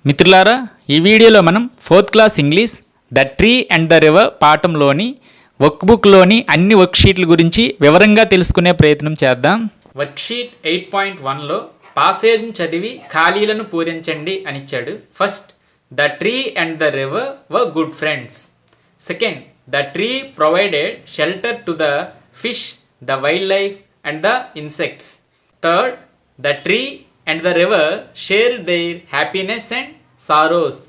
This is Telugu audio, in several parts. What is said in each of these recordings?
మిత్రులారా, ఈ వీడియోలో మనం 4th class English the tree and the river పాఠంలోని వర్క్బుక్లోని అన్ని వర్క్షీట్ల గురించి వివరంగా తెలుసుకునే ప్రయత్నం చేద్దాం. వర్క్షీట్ 8.1లో పాసేజ్ని చదివి ఖాళీలను పూరించండి అని ఇచ్చాడు. First, the tree and the river were good friends. Second, the tree provided shelter to the fish, the wild life and the insects. Third, the tree and the river shared their happiness and sorrows.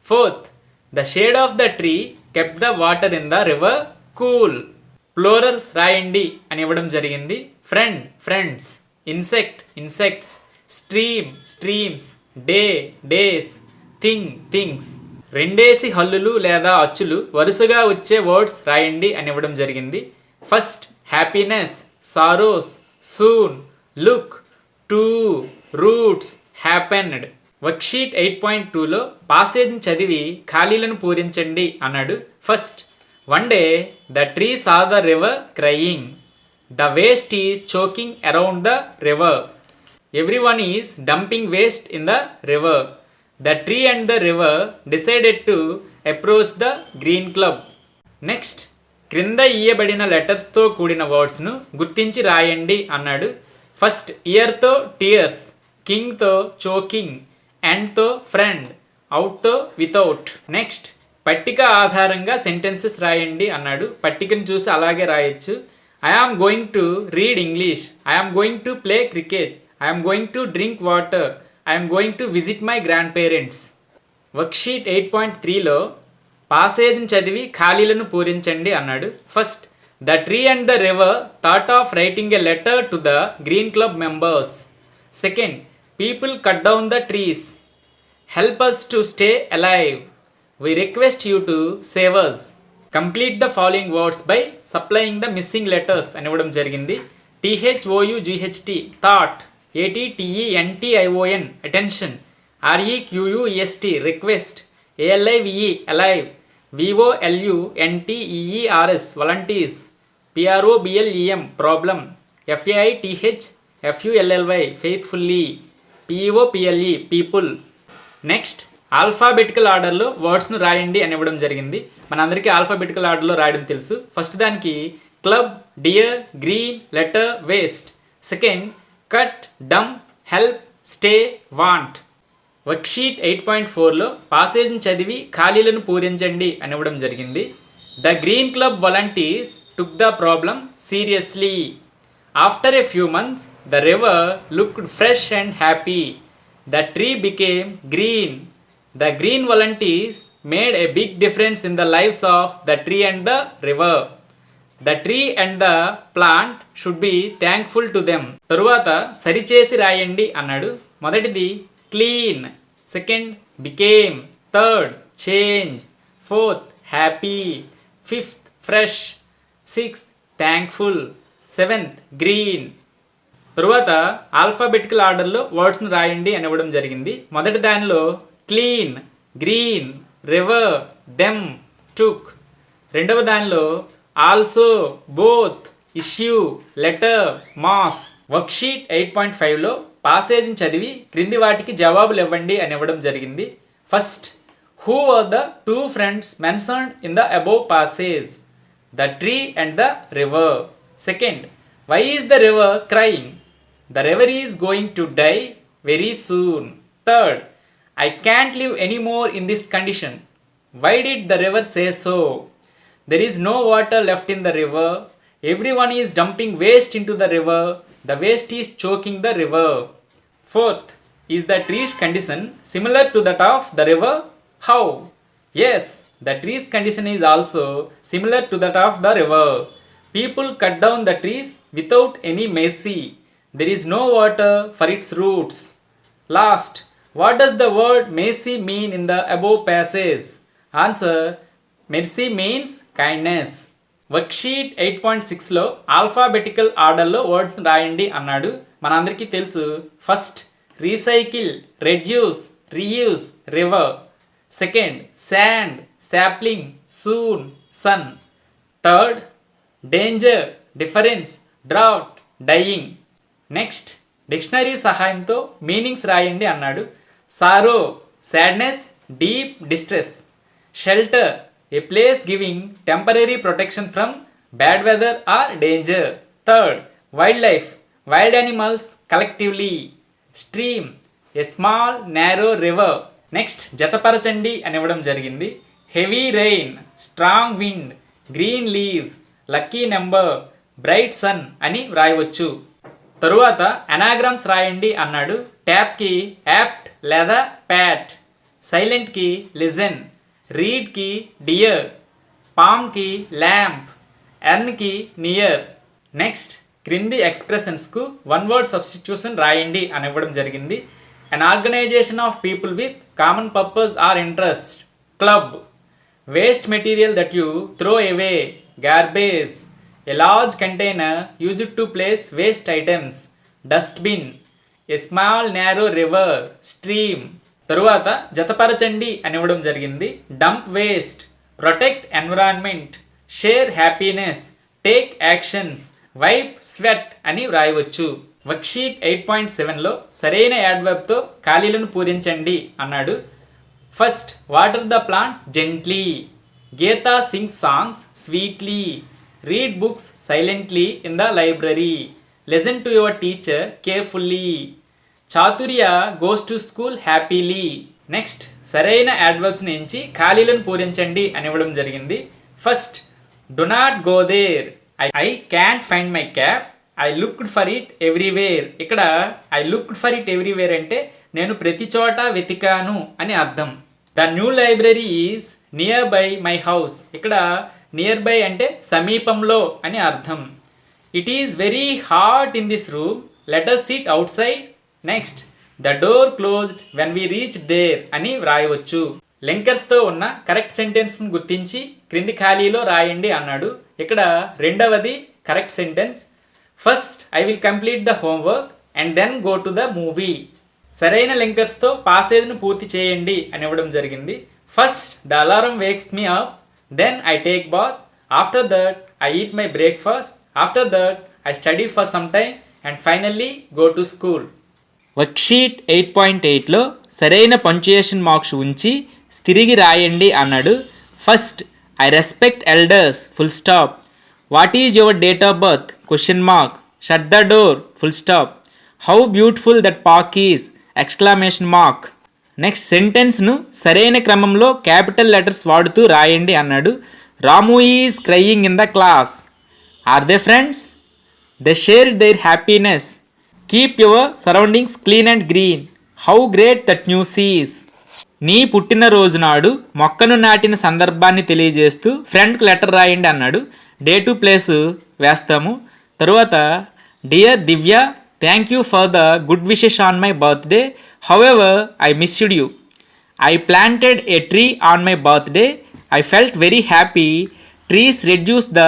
Fourth, the shade of the tree kept the water in the river cool. Plurals రాయండి అని ఇవ్వడం జరిగింది. Friend, friends. Insect, insects. Stream, streams. Day, days. Thing, things. రెండేసి హల్లులు లేదా అచ్చులు వరుసగా వచ్చే వర్డ్స్ రాయండి అని ఇవ్వడం జరిగింది. First, happiness, sorrows, soon, look, to, roots, happened. Worksheet 8.2లో పాసేజ్ని చదివి ఖాళీలను పూరించండి అన్నాడు. First, one day the tree saw the river crying. The waste is choking around the river. Every one is dumping waste in the river. The tree and the river decided to approach the green club. Next, క్రింద ఇయ్యబడిన లెటర్స్తో కూడిన వర్డ్స్ను గుర్తించి రాయండి అన్నాడు. ఫస్ట్, ఇయర్తో టియర్స్, కింగ్తో చోకింగ్, అండ్తో ఫ్రెండ్, అవుట్తో వితౌట్. నెక్స్ట్, పట్టిక ఆధారంగా సెంటెన్సెస్ రాయండి అన్నాడు. పట్టికను చూసి అలాగే రాయొచ్చు. I am going to read English, I am going to play cricket, I am going to drink water, I am going to visit my grand parents. Worksheet 8.3లో పాసేజ్ని చదివి ఖాళీలను పూరించండి అన్నాడు. First, the tree and the river thought of writing a letter to the Green Club members. Second, people cut down the trees. Help us to stay alive. We request you to save us. Complete the following words by supplying the missing letters అని ఇవ్వడం జరిగింది. THOUGHT thought, ATTENTION attention, REQUEST request, ALIVE alive, VOLUNTEERS volunteers, PROBLEM problem, FAITH FULLY faithfully, POPLE people. Next, alphabetical ఆర్డర్లో వర్డ్స్ను రాయండి అని ఇవ్వడం జరిగింది. మనందరికీ ఆల్ఫాబెటికల్ ఆర్డర్లో రాయడం తెలుసు. ఫస్ట్ దానికి club, dear, green, letter, waste. Second, cut, dump, help, stay, want. Worksheet 8.4లో పాసేజ్ని చదివి ఖాళీలను పూరించండి అని ఇవ్వడం జరిగింది. The green club volunteers took the problem seriously. After a few months the river looked fresh and happy. The tree became green. The green volunteers made a big difference in the lifes of the tree and the river. The tree and the plant should be thankful to them. తరువాత సరిచేసి రాయండి అన్నాడు. మొదటిది clean, second became, third change, fourth happy, fifth fresh, sixth thankful, seventh green. తరువాత ఆల్ఫాబెటికల్ ఆర్డర్లో వర్డ్స్ను రాయండి అని ఇవ్వడం జరిగింది. మొదటి దానిలో clean, green, river, them, took. రెండవ దానిలో also, both, issue, letter, mass. Worksheet 8.5లో పాసేజ్ని చదివి క్రింది వాటికి జవాబులు ఇవ్వండి అని ఇవ్వడం జరిగింది. First, who are the two friends mentioned in the above passage? The tree and the river. Second, why is the river crying? The river is going to die very soon. Third, I can't live any more in this condition. Why did the river say so? There is no water left in the river. Every one is dumping waste into the river. The waste is choking the river. Fourth, is the tree's condition similar to that of the river? How? Yes, the tree's condition is also similar to that of the river. People cut down the trees without any mercy. There is no water for its roots. Last, what does the word mercy mean in the above passage? Answer, mercy means kindness. Worksheet 8.6లో ఆల్ఫాబెటికల్ ఆర్డర్లో వర్డ్స్ రాయండి అన్నాడు. మనందరికీ తెలుసు. First, recycle, reduce, reuse, river. Second, sand, sapling, soon, sun. Third, danger, difference, draft, dying. Next, dictionary సహాయంతో మీనింగ్స్ రాయండి అన్నాడు. Sorrow, sadness, deep distress. Shelter, a place giving temporary protection from bad weather or danger. Third, wildlife, wild animals collectively. Stream, a small narrow river. Next జతపరచండి అని ఇవ్వడం జరిగింది. Heavy rain, strong wind, green leaves, lucky number, bright sun అని వ్రాయవచ్చు. తరువాత అనాగ్రామ్స్ రాయండి అన్నాడు. ట్యాప్కి యాప్ట్ లేదా ప్యాట్, సైలెంట్కి లిజన్, రీడ్కి డియర్, పామ్కి ల్యాంప్, ఎర్న్కి నియర్. నెక్స్ట్ క్రింది ఎక్స్ప్రెషన్స్కు వన్ వర్డ్ సబ్స్టిట్యూషన్ రాయండి అని ఇవ్వడం జరిగింది. An organization of people with common purpose or interest. Club, waste material that you throw away. Garbage, a large container used to place waste items. Dustbin, a small narrow river. Stream. తరువాత జతపరచండి అని ఇవ్వడం జరిగింది. Dump waste, protect environment, share happiness, take actions, wipe sweat అని వ్రాయవచ్చు. వర్క్షీట్ 8.7లో సరైన యాడ్వర్బ్తో ఖాళీలను పూరించండి అన్నాడు. First, water the plants gently, Geeta sings songs sweetly, read books silently in the library, listen to your teacher carefully, Chaturya goes to school happily. Next సరైన యాడ్వర్బ్స్ని ఎంచి ఖాళీలను పూరించండి అని ఇవ్వడం జరిగింది. First, do not go there, I can't find my cap, I looked for it everywhere. ఇక్కడ I looked for it everywhere అంటే నేను ప్రతి చోట వెతికాను అని అర్థం. The new library is near by my house. ఇక్కడ నియర్ బై అంటే సమీపంలో అని అర్థం. It is very hot in this room, let us sit outside. Next, the door closed when we reach there అని వ్రాయవచ్చు. లింకర్స్తో ఉన్న కరెక్ట్ సెంటెన్స్ను గుర్తించి క్రింది ఖాళీలో రాయండి అన్నాడు. ఇక్కడ రెండవది correct sentence. First, I will complete the homework and then go to the movie. సరైన లింకర్స్తో పాసేజ్ను పూర్తి చేయండి అని ఇవ్వడం జరిగింది. First, the alarm wakes me up, then I take bath, after that I eat my breakfast, after that I study for some time and finally go to school. Worksheet 8.8లో సరైన పంక్చుయేషన్ మార్క్స్ ఉంచి తిరిగి రాయండి అన్నాడు. First, I respect elders full stop, what is your date of birth question mark, shut the door full stop, how beautiful that park is exclamation mark. Next సెంటెన్స్ను సరైన క్రమంలో క్యాపిటల్ లెటర్స్ వాడుతూ రాయండి అన్నాడు. Ramu is crying in the class, are they friends, they share their happiness, keep your surroundings clean and green, how great that news is. నీ పుట్టినరోజు నాడు మొక్కను నాటిన సందర్భాన్ని తెలియజేస్తూ ఫ్రెండ్కి లెటర్ రాయండి అన్నాడు. డే టు ప్లేస్ వేస్తాము. తరువాత, dear Divya, thank you for the good wishes on my birthday, however I missed you, I planted a tree on my birthday, I felt very happy, trees reduce the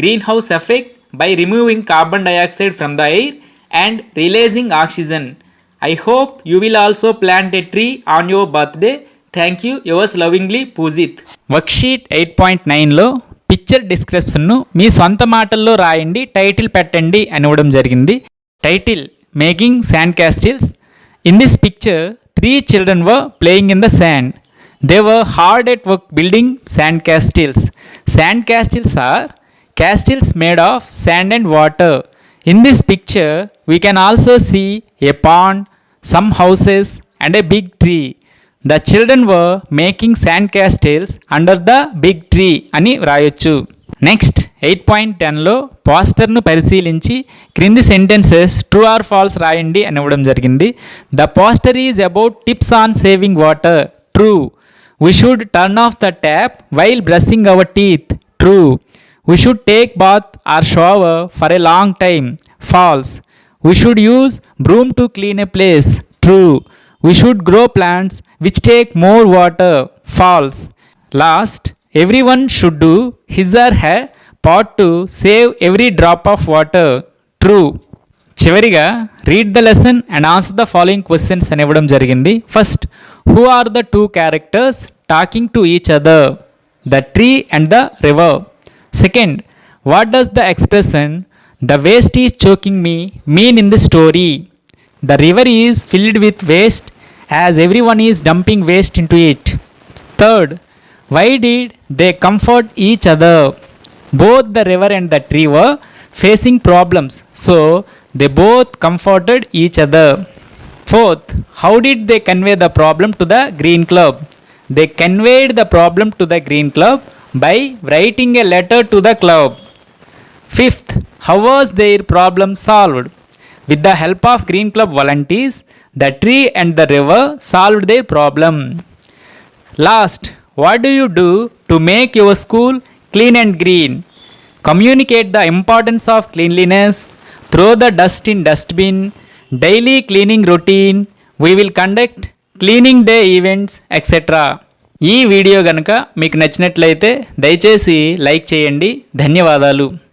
greenhouse effect by removing carbon dioxide from the air and releasing oxygen, I hope you will also plant a tree on your birthday, thank you, yours lovingly Poojith. Worksheet 8.9లో పిక్చర్ డిస్క్రిప్షన్ను మీ సొంత మాటల్లో రాయండి, టైటిల్ పెట్టండి అని ఇవ్వడం జరిగింది. Title, making sand castles. In this picture 3 children were playing in the sand. They were hard at work building sand castles. Sand castles are castles made of sand and water. In this picture, we can also see a pond, some houses and a big tree. The children were making sand castles under the big tree అని వ్రాయొచ్చు. నెక్స్ట్ 8.10లో పోస్టర్ను పరిశీలించి క్రింది సెంటెన్సెస్ ట్రూ ఆర్ ఫాల్స్ రాయండి అని ఇవ్వడం జరిగింది. The poster is about tips on saving water. True. We should turn off the tap while brushing our teeth. True. We should take bath or shower for a long time. False. We should use broom to clean a place. True. We should grow plants which take more water. False. Last, everyone should do his or her part to save every drop of water. True. చివరిగా read the lesson and answer the following questions అని ఇవ్వడం జరిగింది. First, who are the 2 characters talking to each other? The tree and the river. Second, what does the expression the waste is choking me mean in the story? The river is filled with waste as everyone is dumping waste into it. Third, why did they comfort each other? Both the river and the tree were facing problems, so they both comforted each other. Fourth, how did they convey the problem to the Green Club? They conveyed the problem to the Green Club by writing a letter to the club. Fifth, how was their problem solved? With the help of Green Club volunteers, the tree and the river solved their problem. Last, what do you do to make your school clean and green? Communicate the importance of cleanliness, throw the dust in dustbin, daily cleaning routine, we will conduct cleaning day events etcetera. ఈ వీడియో కనుక మీకు నచ్చినట్లయితే దయచేసి లైక్ చేయండి. ధన్యవాదాలు.